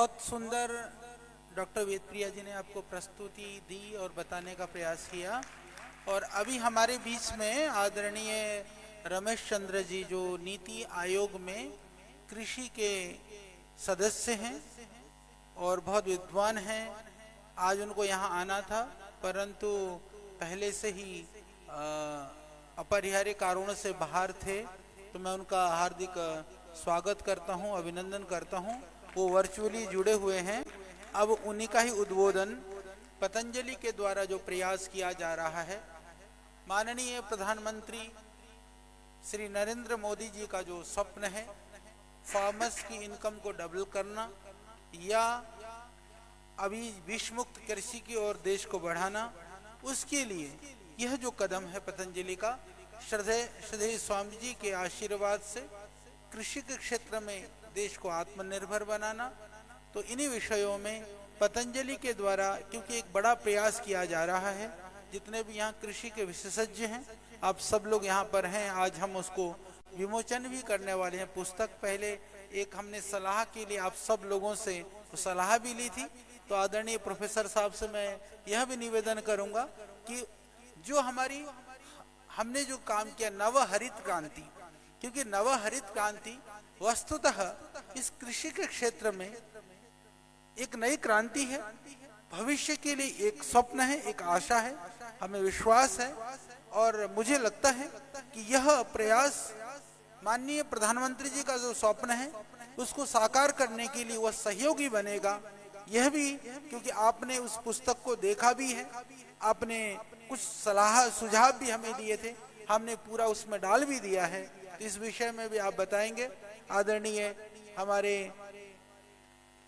बहुत सुंदर डॉक्टर वेदप्रिया जी ने आपको प्रस्तुति दी और बताने का प्रयास किया। और अभी हमारे बीच में आदरणीय रमेश चंद्र जी, जो नीति आयोग में कृषि के सदस्य हैं और बहुत विद्वान हैं। आज उनको यहाँ आना था, परंतु पहले से ही अपरिहार्य कारणों से बाहर थे। तो मैं उनका हार्दिक स्वागत करता हूँ, अभिनंदन करता हूँ। वो वर्चुअली जुड़े हुए हैं। अब उन्हीं का ही उद्बोधन पतंजलि के द्वारा जो प्रयास किया जा रहा है, माननीय प्रधानमंत्री श्री नरेंद्र मोदी जी का जो स्वप्न है, फार्मर्स की इनकम को डबल करना या अभी विश्व मुक्त कृषि की ओर देश को बढ़ाना, उसके लिए यह जो कदम है पतंजलि का, श्रद्धेय स्वामी जी के आशीर्वाद से कृषि के क्षेत्र में देश को आत्मनिर्भर बनाना। तो इन्हीं विषयों में पतंजलि के द्वारा, क्योंकि एक बड़ा प्रयास किया जा रहा है, जितने भी यहाँ कृषि के विशेषज्ञ हैं, आप सब लोग यहाँ पर हैं। आज हम उसको विमोचन भी करने वाले हैं। पुस्तक पहले एक हमने सलाह के लिए आप सब लोगों से तो सलाह भी ली थी। तो आदरणीय प्रोफेसर साहब से मैं यह भी निवेदन करूंगा कि जो हमने जो काम किया नव हरित क्रांति, क्योंकि नव हरित क्रांति वस्तुतः इस कृषि के क्षेत्र में एक नई क्रांति है, भविष्य के लिए एक स्वप्न है, एक आशा है, हमें विश्वास है। और मुझे लगता है कि यह प्रयास माननीय प्रधानमंत्री जी का जो स्वप्न है उसको साकार करने के लिए वह सहयोगी बनेगा। यह भी क्योंकि आपने उस पुस्तक को देखा भी है, आपने कुछ सलाह सुझाव भी हमें दिए थे, हमने पूरा उसमें डाल भी दिया है। तो इस विषय में भी आप बताएंगे आदरणीय हमारे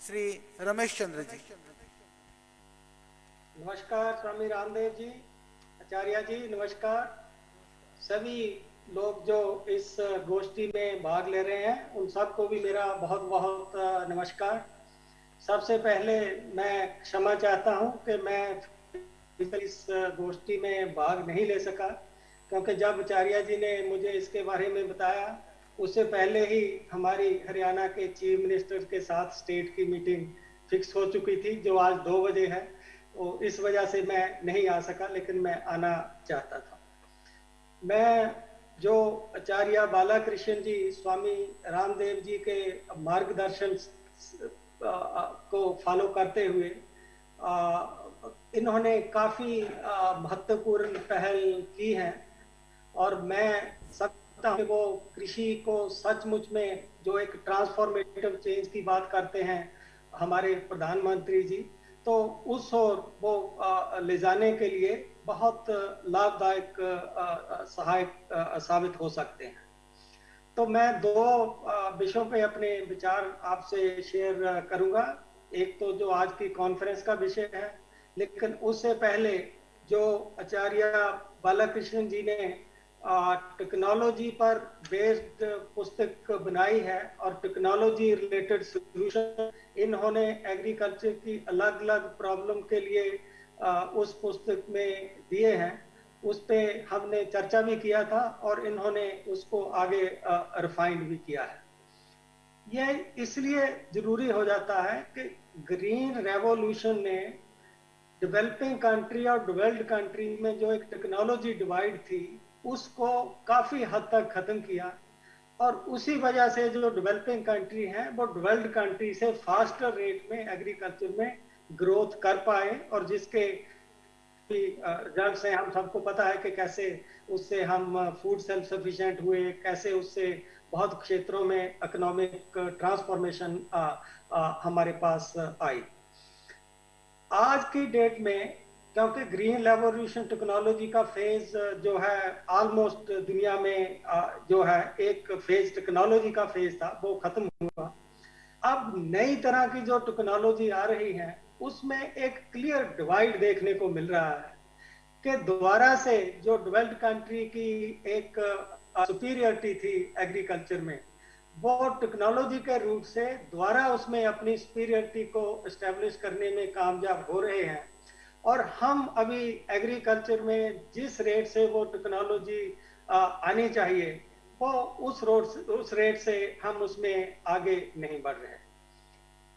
श्री रमेश चंद्र जी। नमस्कार स्वामी रामदेव जी, आचार्य जी नमस्कार। सभी लोग जो इस गोष्ठी में भाग ले रहे हैं उन सबको भी मेरा बहुत बहुत नमस्कार। सबसे पहले मैं क्षमा चाहता हूं कि मैं इस गोष्ठी में भाग नहीं ले सका, क्योंकि जब आचार्य जी ने मुझे इसके बारे में बताया उससे पहले ही हमारी हरियाणा के चीफ मिनिस्टर के साथ स्टेट की मीटिंग फिक्स हो चुकी थी, जो आज 2 बजे है। तो इस वजह से मैं नहीं आ सका, लेकिन मैं आना चाहता था। मैं जो आचार्य बालाकृष्ण जी स्वामी रामदेव जी के मार्गदर्शन को फॉलो करते हुए इन्होंने काफी महत्वपूर्ण पहल की है। और मैं सकता हूँ कि वो कृषि को सचमुच में जो एक ट्रांसफॉर्मेटिव चेंज की बात करते हैं हमारे प्रधानमंत्री जी, तो उस ओर वो ले जाने के लिए बहुत लाभदायक सहायक साबित हो सकते हैं। तो मैं 2 विषयों पे अपने विचार आपसे शेयर करूंगा। एक तो जो आज की कॉन्फ्रेंस का विषय है, लेकिन उससे पहले जो आचार्य बालाकृष्णन जी ने टेक्नोलॉजी पर बेस्ड पुस्तक बनाई है और टेक्नोलॉजी रिलेटेड सॉल्यूशन इन्होंने एग्रीकल्चर की अलग अलग प्रॉब्लम के लिए उस पुस्तक में दिए हैं। उस पे हमने चर्चा भी किया था और इन्होंने उसको आगे रिफाइंड भी किया है। यह इसलिए जरूरी हो जाता है कि ग्रीन रेवोल्यूशन ने डेवलपिंग कंट्री और डेवलप्ड कंट्री में जो एक टेक्नोलॉजी डिवाइड थी उसको काफी हद तक खत्म किया, और उसी वजह से जो डेवलपिंग कंट्री हैं वो डेवलप्ड कंट्री से फास्टर रेट में एग्रीकल्चर में ग्रोथ कर पाए, और जिसके रिजल्ट से हम सबको पता है कि कैसे उससे हम फूड सेल्फ सफिशिएंट हुए, कैसे उससे बहुत क्षेत्रों में इकोनॉमिक ट्रांसफॉर्मेशन हमारे पास आई। आज की डेट में क्योंकि ग्रीन रेवोल्यूशन टेक्नोलॉजी का फेज जो है ऑलमोस्ट दुनिया में जो है एक फेज टेक्नोलॉजी का फेज था वो खत्म हुआ। अब नई तरह की जो टेक्नोलॉजी आ रही है उसमें एक क्लियर डिवाइड देखने को मिल रहा है कि दोबारा से जो डेवलप्ड कंट्री की एक सुपीरियरिटी थी एग्रीकल्चर में, वो टेक्नोलॉजी के रूप से दोबारा उसमें अपनी सुपीरियरिटी को एस्टेब्लिश करने में कामयाब हो रहे हैं। और हम अभी एग्रीकल्चर में जिस रेट से वो टेक्नोलॉजी आनी चाहिए वो उस रेट से हम उसमें आगे नहीं बढ़ रहे हैं।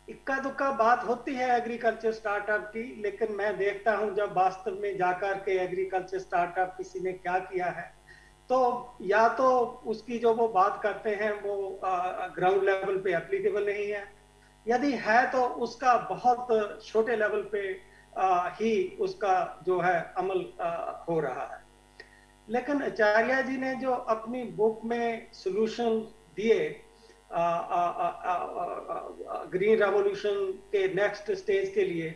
इक्का दुक्का बात होती है एग्रीकल्चर स्टार्टअप की, लेकिन मैं देखता हूं जब वास्तव में जाकर के एग्रीकल्चर स्टार्टअप किसी ने क्या किया है, तो या तो उसकी जो वो बात करते हैं वो ग्राउंड लेवल पे एप्लीकेबल नहीं है, यदि है तो उसका बहुत छोटे लेवल पे ही उसका जो है अमल हो रहा है। लेकिन आचार्य जी ने जो अपनी बुक में सॉल्यूशन दिए ग्रीन रेवोल्यूशन के नेक्स्ट स्टेज के लिए,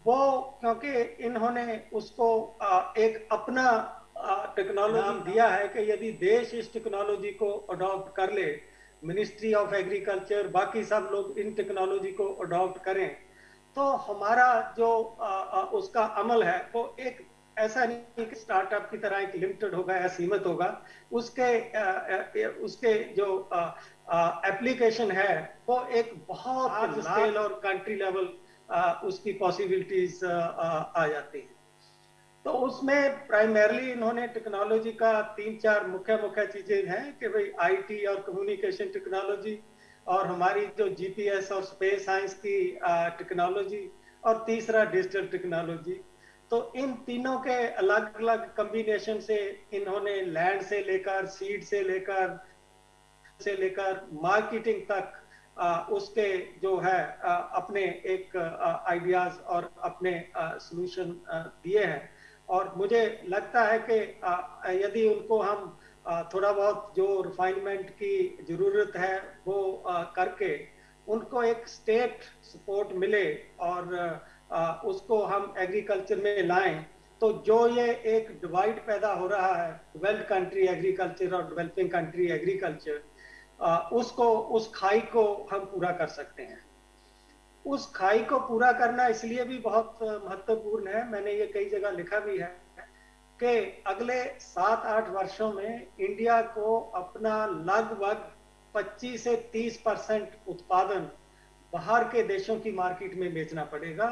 वो क्योंकि इन्होंने उसको एक अपना टेक्नोलॉजी दिया है कि यदि देश इस टेक्नोलॉजी को अडॉप्ट कर ले, मिनिस्ट्री ऑफ एग्रीकल्चर बाकी सब लोग इन टेक्नोलॉजी को अडॉप्ट करें, तो हमारा जो उसका अमल है वो एक ऐसा नहीं कि स्टार्टअप की तरह एक लिमिटेड होगा या सीमित होगा, उसके जो एप्लीकेशन है वो एक बहुत लार्ज स्केल और कंट्री लेवल उसकी पॉसिबिलिटीज आ जाती है। तो उसमें प्राइमरली इन्होंने टेक्नोलॉजी का 3-4 मुख्य चीजें हैं कि भाई आईटी और कम्युनिकेशन टेक्नोलॉजी, और हमारी जो जीपीएस और स्पेस साइंस की टेक्नोलॉजी, और तीसरा डिजिटल टेक्नोलॉजी। तो इन तीनों के अलग अलग कम्बिनेशन से इन्होंने लैंड से लेकर मार्केटिंग तक उसके जो है अपने एक आइडियाज और अपने सॉल्यूशन दिए हैं। और मुझे लगता है कि यदि उनको हम थोड़ा बहुत जो रिफाइनमेंट की जरूरत है वो करके उनको एक स्टेट सपोर्ट मिले और उसको हम एग्रीकल्चर में लाएं, तो जो ये एक डिवाइड पैदा हो रहा है डेवलप्ड कंट्री एग्रीकल्चर और डेवलपिंग कंट्री एग्रीकल्चर, उसको उस खाई को हम पूरा कर सकते हैं। उस खाई को पूरा करना इसलिए भी बहुत महत्वपूर्ण है, मैंने ये कई जगह लिखा भी है कि अगले 7-8 वर्षों में इंडिया को अपना लगभग 25 से 30% उत्पादन बाहर के देशों की मार्केट में बेचना पड़ेगा,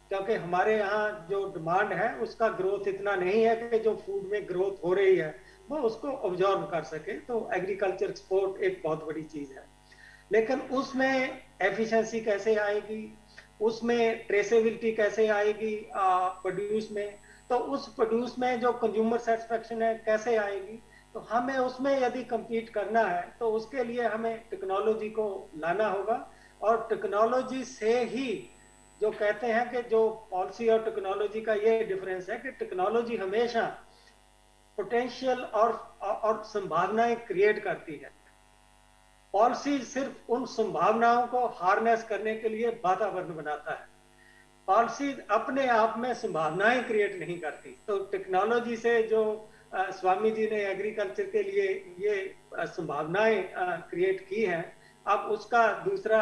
क्योंकि हमारे यहाँ जो डिमांड है उसका ग्रोथ इतना नहीं है कि जो फूड में ग्रोथ हो रही है वो उसको ऑब्जॉर्व कर सके। तो एग्रीकल्चर एक्सपोर्ट एक बहुत बड़ी चीज है, लेकिन उसमें एफिशिएंसी कैसे आएगी, उसमें ट्रेसेबिलिटी कैसे आएगी प्रोड्यूस में, तो उस प्रोड्यूस में जो कंज्यूमर सेटिस्फेक्शन है कैसे आएगी। तो हमें उसमें यदि compete करना है तो उसके लिए हमें टेक्नोलॉजी को लाना होगा, और टेक्नोलॉजी से ही जो कहते हैं कि जो पॉलिसी और टेक्नोलॉजी का ये डिफरेंस है कि टेक्नोलॉजी हमेशा पोटेंशियल और संभावनाएं क्रिएट करती है, पॉलिसी सिर्फ उन संभावनाओं को हार्नेस करने के लिए वातावरण बनाता है। पॉलिसी अपने आप में संभावनाएं क्रिएट नहीं करती। तो टेक्नोलॉजी से जो स्वामी जी ने एग्रीकल्चर के लिए ये संभावनाएं क्रिएट की हैं, अब उसका दूसरा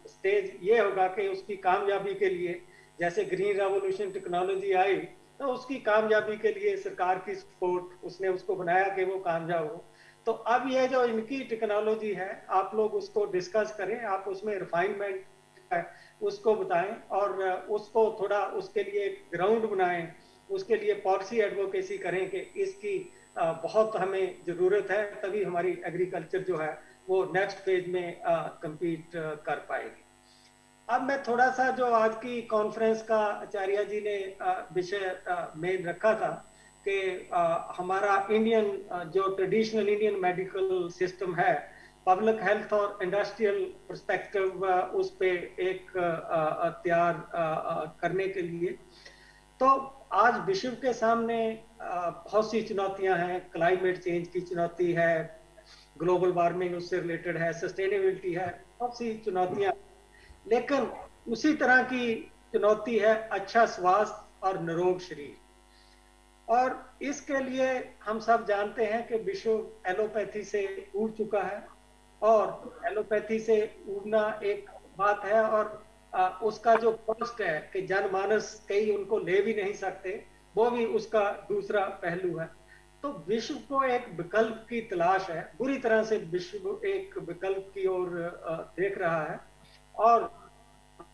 स्टेज ये होगा कि उसकी कामयाबी के लिए, जैसे ग्रीन रेवोल्यूशन टेक्नोलॉजी आई तो उसकी कामयाबी के लिए सरकार की सपोर्ट, उसने उसको बनाया कि वो कामयाब हो। तो अब ये जो इनकी टेक्नोलॉजी है आप लोग उसको डिस्कस करें, आप उसमें रिफाइनमेंट है उसको बताएं और उसको थोड़ा उसके लिए ग्राउंड बनाएं, उसके लिए पॉलिसी एडवोकेसी करें कि इसकी बहुत हमें जरूरत है, तभी हमारी एग्रीकल्चर जो है वो नेक्स्ट फेज में compete कर पाएगी। अब मैं थोड़ा सा जो आज की कॉन्फ्रेंस का आचार्य जी ने विषय मेन रखा था कि हमारा इंडियन जो ट्रेडिशनल इंडियन मेडिकल सिस्टम है, पब्लिक हेल्थ और इंडस्ट्रियल पर्सपेक्टिव उस पे एक तैयार करने के लिए, तो आज विश्व के सामने बहुत सी चुनौतियां हैं। क्लाइमेट चेंज की चुनौती है, ग्लोबल वार्मिंग उससे रिलेटेड है, सस्टेनेबिलिटी है, बहुत सी चुनौतियां, लेकिन उसी तरह की चुनौती है अच्छा स्वास्थ्य और निरोग शरीर। और इसके लिए हम सब जानते हैं कि विश्व एलोपैथी से उड़ चुका है, और एलोपैथी से उड़ना एक बात है, और उसका जो कॉस्ट है कि जनमानस कई उनको ले भी नहीं सकते, वो भी उसका दूसरा पहलू है। तो विश्व को एक विकल्प की तलाश है, बुरी तरह से विश्व एक विकल्प की ओर देख रहा है। और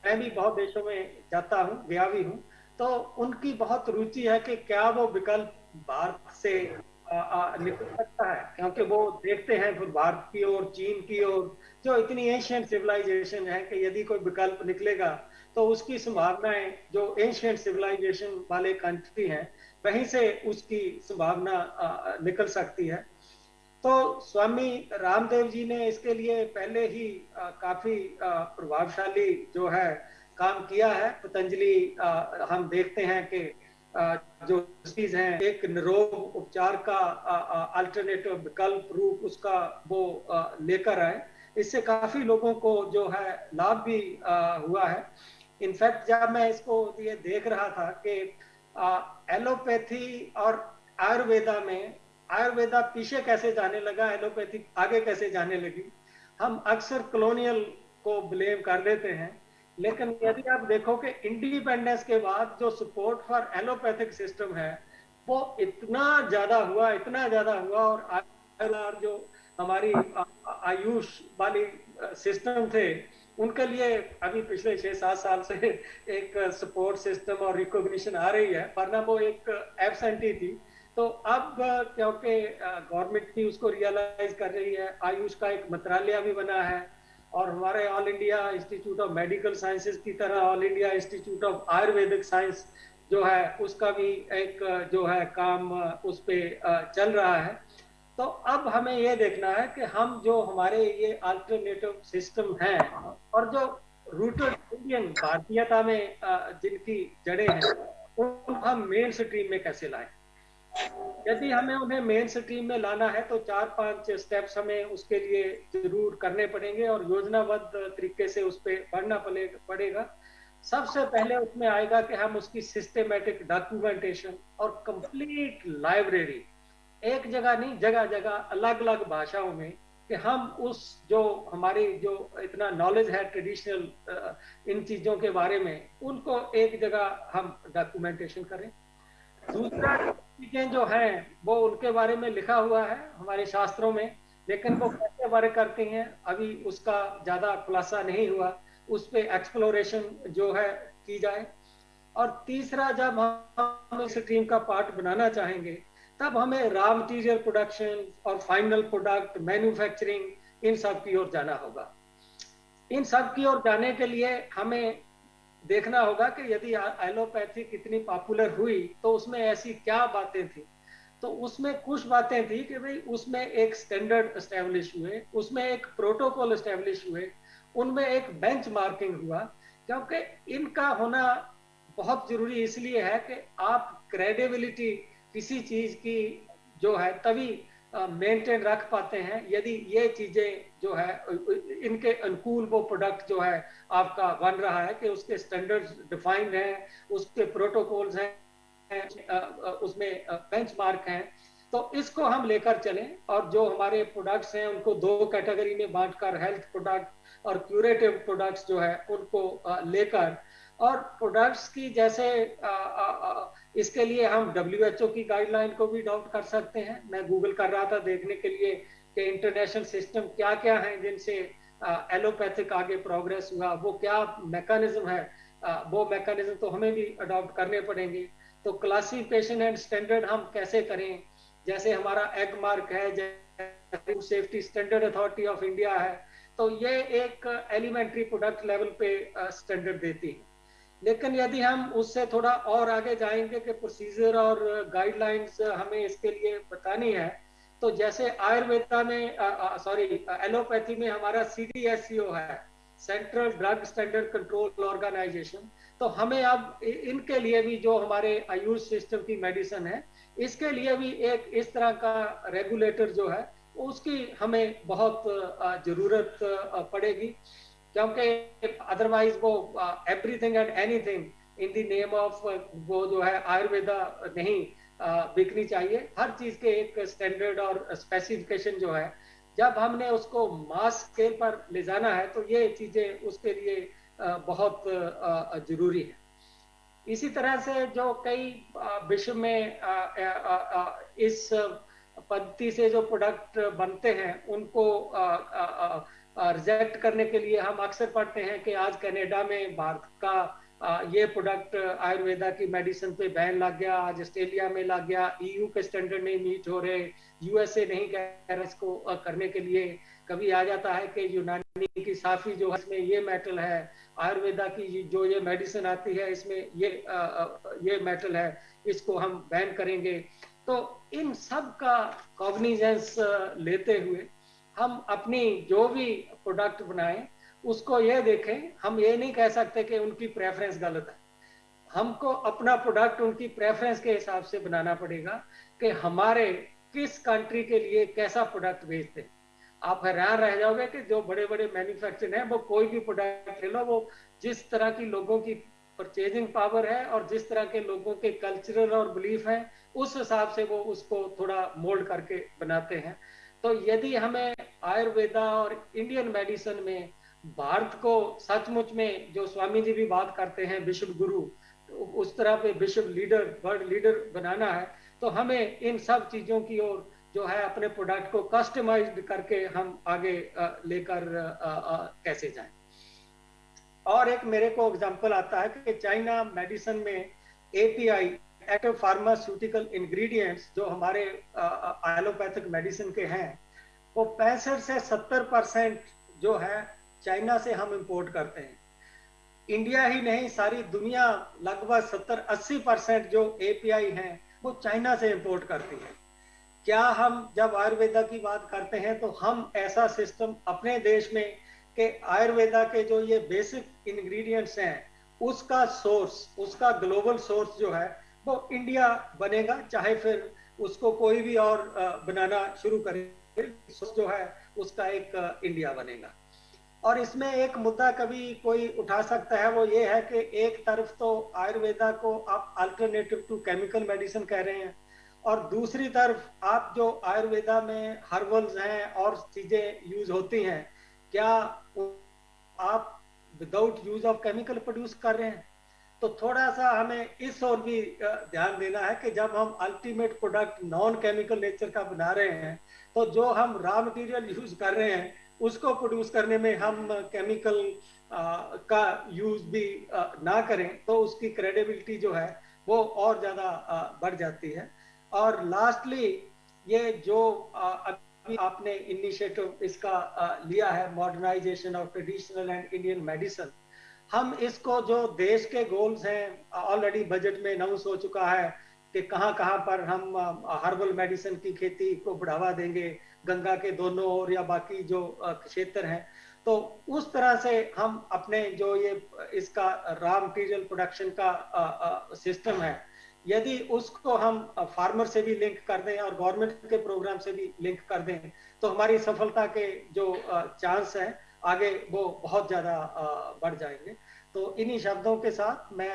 मैं भी बहुत देशों में जाता हूँ, गया भी हूँ, तो उनकी बहुत रुचि है कि क्या वो विकल्प भारत से निकल सकता है, क्योंकि वो देखते हैं फिर भारत की ओर, चीन की ओर, जो इतनी एशियंट सिविलाइजेशन है कि यदि कोई विकल्प निकलेगा तो उसकी संभावनाएं, जो एशियंट सिविलाइजेशन वाले कंट्री हैं वहीं से उसकी संभावना निकल सकती है। तो स्वामी रामदेव जी ने इसके लिए पहले ही काफी प्रभावशाली जो है काम किया है। पतंजलि हम देखते हैं कि जो चीज है, एक निरोग उपचार का अल्टरनेटिव विकल्प रूप उसका वो लेकर आए। इससे काफी लोगों को जो है लाभ भी हुआ है। इनफैक्ट जब मैं इसको ये देख रहा था कि एलोपैथी और आयुर्वेदा में, आयुर्वेदा पीछे कैसे जाने लगा, एलोपैथी आगे कैसे जाने लगी। हम अक्सर कॉलोनियल को ब्लेम कर देते हैं, लेकिन यदि आप देखो कि इंडिपेंडेंस के बाद जो सपोर्ट फॉर एलोपैथिक सिस्टम है वो इतना ज्यादा हुआ, इतना ज्यादा हुआ। और जो हमारी आयुष वाली सिस्टम थे उनके लिए अभी पिछले 6-7 साल से एक सपोर्ट सिस्टम और रिकॉग्निशन आ रही है, वरना वो एक एब्सेंटी थी। तो अब क्योंकि गवर्नमेंट भी उसको रियलाइज कर रही है, आयुष का एक मंत्रालय भी बना है, और हमारे all India institute of medical sciences की तरह all India institute of Ayurvedic science जो है उसका भी एक जो है काम उस पे चल रहा है। तो अब हमें ये देखना है कि हम जो हमारे ये अल्टरनेटिव सिस्टम हैं और जो रूटेड इंडियन भारतीयता में जिनकी जड़ें हैं उनको हम मेन स्ट्रीम में कैसे लाएं। यदि हमें उन्हें मेन स्ट्रीम में लाना है तो 4-5 स्टेप्स हमें उसके लिए जरूर करने पड़ेंगे और योजनाबद्ध तरीके से उस पर बढ़ना पड़ेगा। सबसे पहले उसमें आएगा कि हम उसकी सिस्टेमेटिक डॉक्यूमेंटेशन और कंप्लीट लाइब्रेरी, एक जगह नहीं, जगह जगह अलग अलग भाषाओं में, कि हम उस जो हमारी जो इतना नॉलेज है ट्रेडिशनल इन चीजों के बारे में, उनको एक जगह हम डॉक्यूमेंटेशन करें। दूसरा, चीजें जो हैं वो उनके बारे में लिखा हुआ है हमारे शास्त्रों में, लेकिन वो कैसे वर्क करती हैं अभी उसका ज्यादा खुलासा नहीं हुआ, उस पर एक्सप्लोरेशन जो है की जाए। और तीसरा, जब हम इस स्ट्रीम का पार्ट बनाना चाहेंगे तब हमें रॉ मटेरियल प्रोडक्शन और फाइनल प्रोडक्ट मैन्युफैक्चरिंग इन सब की ओर जाना होगा। इन सब की ओर जाने के लिए हमें देखना होगा कि यदि एलोपैथी कितनी पॉपुलर हुई तो उसमें ऐसी क्या बातें थी। तो उसमें कुछ बातें थी कि भाई उसमें एक स्टैंडर्ड एस्टेब्लिश हुए, उसमें एक प्रोटोकॉल एस्टेब्लिश हुए, उनमें एक बेंच मार्किंग हुआ। क्योंकि इनका होना बहुत जरूरी इसलिए है कि आप क्रेडिबिलिटी किसी चीज की जो है तभी मेंटेन रख पाते हैं यदि ये चीजें जो है इनके अनुकूल वो प्रोडक्ट जो है आपका बन रहा है, कि उसके स्टैंडर्ड्स डिफाइंड हैं, उसके प्रोटोकॉल्स हैं, उसमें बेंचमार्क हैं। तो इसको हम लेकर चलें और जो हमारे प्रोडक्ट्स हैं उनको 2 कैटेगरी में बांटकर, हेल्थ प्रोडक्ट और क्यूरेटिव प्रोडक्ट्स जो है उनको लेकर, और प्रोडक्ट्स की जैसे इसके लिए हम WHO की गाइडलाइन को भी अडॉप्ट कर सकते हैं। मैं गूगल कर रहा था देखने के लिए कि इंटरनेशनल सिस्टम क्या क्या है जिनसे एलोपैथिक आगे प्रोग्रेस हुआ, वो क्या मैकेनिज्म है, वो मैकेनिज्म तो हमें भी अडॉप्ट करने पड़ेंगे। तो क्लासिफिकेशन एंड स्टैंडर्ड हम कैसे करें, जैसे हमारा एग मार्क है, जैसे safety standard authority of India है, तो ये एक एलिमेंट्री प्रोडक्ट लेवल पे स्टैंडर्ड देती है। लेकिन यदि हम उससे थोड़ा और आगे जाएंगे कि प्रोसीजर और गाइडलाइंस हमें इसके लिए बतानी है, तो जैसे आयुर्वेदा में एलोपैथी में हमारा CDSCO है, central drug standard control organisation. तो हमें अब इनके लिए भी, जो हमारे आयुष सिस्टम की मेडिसिन है, इसके लिए भी एक इस तरह का रेगुलेटर जो है उसकी हमें बहुत जरूरत पड़ेगी। क्योंकि अदरवाइज वो everything and anything in the name of वो जो है आयुर्वेदा नहीं बिकनी चाहिए। हर चीज के एक स्टैंडर्ड और स्पेसिफिकेशन जो है, जब हमने उसको मास स्केल पर ले जाना है तो ये चीजें उसके लिए बहुत जरूरी है। इसी तरह से जो कई विश्व में इस पद्धति से जो प्रोडक्ट बनते हैं उनको रिजेक्ट करने के लिए हम अक्सर पढ़ते हैं कि आज कनाडा में भारत का ये प्रोडक्ट आयुर्वेदा की मेडिसिन पे बैन लग गया, आज ऑस्ट्रेलिया में लग गया, ईयू के स्टैंडर्ड नहीं मीट हो रहे, यूएसए नहीं कह रहा इसको करने के लिए। कभी आ जाता है कि यूनानी की साफी जो है इसमें ये मेटल है, आयुर्वेदा की जो ये मेडिसिन आती है इसमें ये मेटल है, इसको हम बैन करेंगे। तो इन सब का कॉग्निजेंस लेते हुए हम अपनी जो भी प्रोडक्ट बनाएं उसको ये देखें, हम ये नहीं कह सकते कि उनकी प्रेफरेंस गलत है। हमको अपना प्रोडक्ट उनकी प्रेफरेंस के हिसाब से बनाना पड़ेगा कि हमारे किस कंट्री के लिए कैसा प्रोडक्ट भेजते हैं। आप हैरान रह जाओगे कि जो बड़े बड़े मैन्युफैक्चरर हैं वो कोई भी प्रोडक्ट ले लो, वो जिस तरह की लोगों की परचेजिंग पावर है और जिस तरह के लोगों के कल्चरल और बिलीफ है उस हिसाब से वो उसको थोड़ा मोल्ड करके बनाते हैं। तो यदि हमें आयुर्वेदा और इंडियन मेडिसिन में भारत को सचमुच में, जो स्वामी जी भी बात करते हैं विश्व गुरु, तो उस तरह पे विश्व लीडर, वर्ल्ड लीडर बनाना है, तो हमें इन सब चीजों की ओर जो है अपने प्रोडक्ट को कस्टमाइज्ड करके हम आगे लेकर कैसे जाएं। और एक मेरे को एग्जांपल आता है कि चाइना मेडिसिन में एपीआई, एक्टिव फार्मास्यूटिकल इंग्रेडिएंट्स, जो हमारे एलोपैथिक मेडिसिन के हैं, वो 65 से 70% जो है चाइना से हम इंपोर्ट करते हैं। इंडिया ही नहीं, सारी दुनिया लगभग 70-80% जो एपीआई हैं वो चाइना से इंपोर्ट करती है। क्या हम जब आयुर्वेदा की बात करते हैं तो हम ऐसा सिस्टम अपने देश में कि आयुर्वेदा के जो ये बेसिक इंग्रेडिएंट्स हैं उसका सोर्स, उसका ग्लोबल सोर्स जो है वो इंडिया बनेगा, चाहे फिर उसको कोई भी और बनाना शुरू करे, जो है उसका एक इंडिया बनेगा। और इसमें एक मुद्दा कभी कोई उठा सकता है, वो ये है कि एक तरफ तो आयुर्वेदा को आप अल्टरनेटिव टू केमिकल मेडिसिन कह रहे हैं और दूसरी तरफ आप जो आयुर्वेदा में हर्बल्स हैं और चीजें यूज होती हैं, क्या आप without use of chemical produce कर रहे हैं? तो थोड़ा सा हमें इस ओर भी ध्यान देना है कि जब हम ultimate product non chemical nature का बना रहे हैं तो जो हम रॉ मटेरियल यूज कर रहे हैं उसको प्रोड्यूस करने में हम केमिकल का यूज भी ना करें तो उसकी क्रेडिबिलिटी जो है वो और ज्यादा बढ़ जाती है। और लास्टली ये जो अभी आपने इनिशिएटिव इसका लिया है, modernisation of traditional and Indian medicine, हम इसको जो देश के गोल्स हैं ऑलरेडी बजट में अनाउंस हो चुका है कि कहाँ कहाँ पर हम हर्बल मेडिसिन की खेती को बढ़ावा देंगे, गंगा के दोनों ओर या बाकी जो क्षेत्र हैं, तो उस तरह से हम अपने जो ये इसका रॉ मटेरियल प्रोडक्शन का सिस्टम है, यदि उसको हम फार्मर से भी लिंक कर दें और गवर्नमेंट के प्रोग्राम से भी लिंक कर दें तो हमारी सफलता के जो चांस हैं आगे वो बहुत ज्यादा बढ़ जाएंगे। तो इन्हीं शब्दों के साथ मैं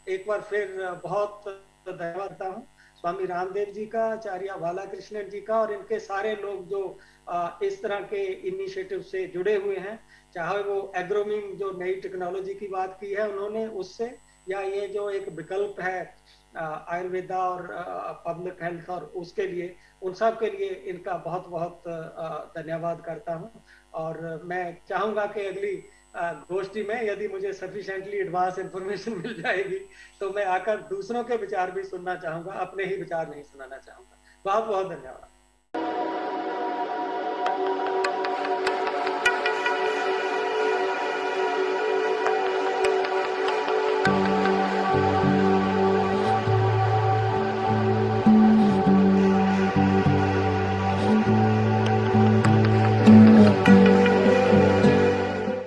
एक बार फिर बहुत धन्यवाद देता हूँ स्वामी रामदेव जी का, आचार्य बालाकृष्णन जी का और इनके सारे लोग जो इस तरह के इनिशिएटिव से जुड़े हुए हैं, चाहे वो एग्रोमिंग जो नई टेक्नोलॉजी की बात की है उन्होंने उससे, या ये जो एक विकल्प है आयुर्वेदा और पब्लिक हेल्थ और उसके लिए, उन सब के लिए इनका बहुत बहुत धन्यवाद करता हूँ। और मैं चाहूंगा कि अगली गोष्ठी में यदि मुझे सफिशिएंटली एडवांस इंफॉर्मेशन मिल जाएगी तो मैं आकर दूसरों के विचार भी सुनना चाहूंगा, अपने ही विचार नहीं सुनाना चाहूंगा। बहुत बहुत धन्यवाद।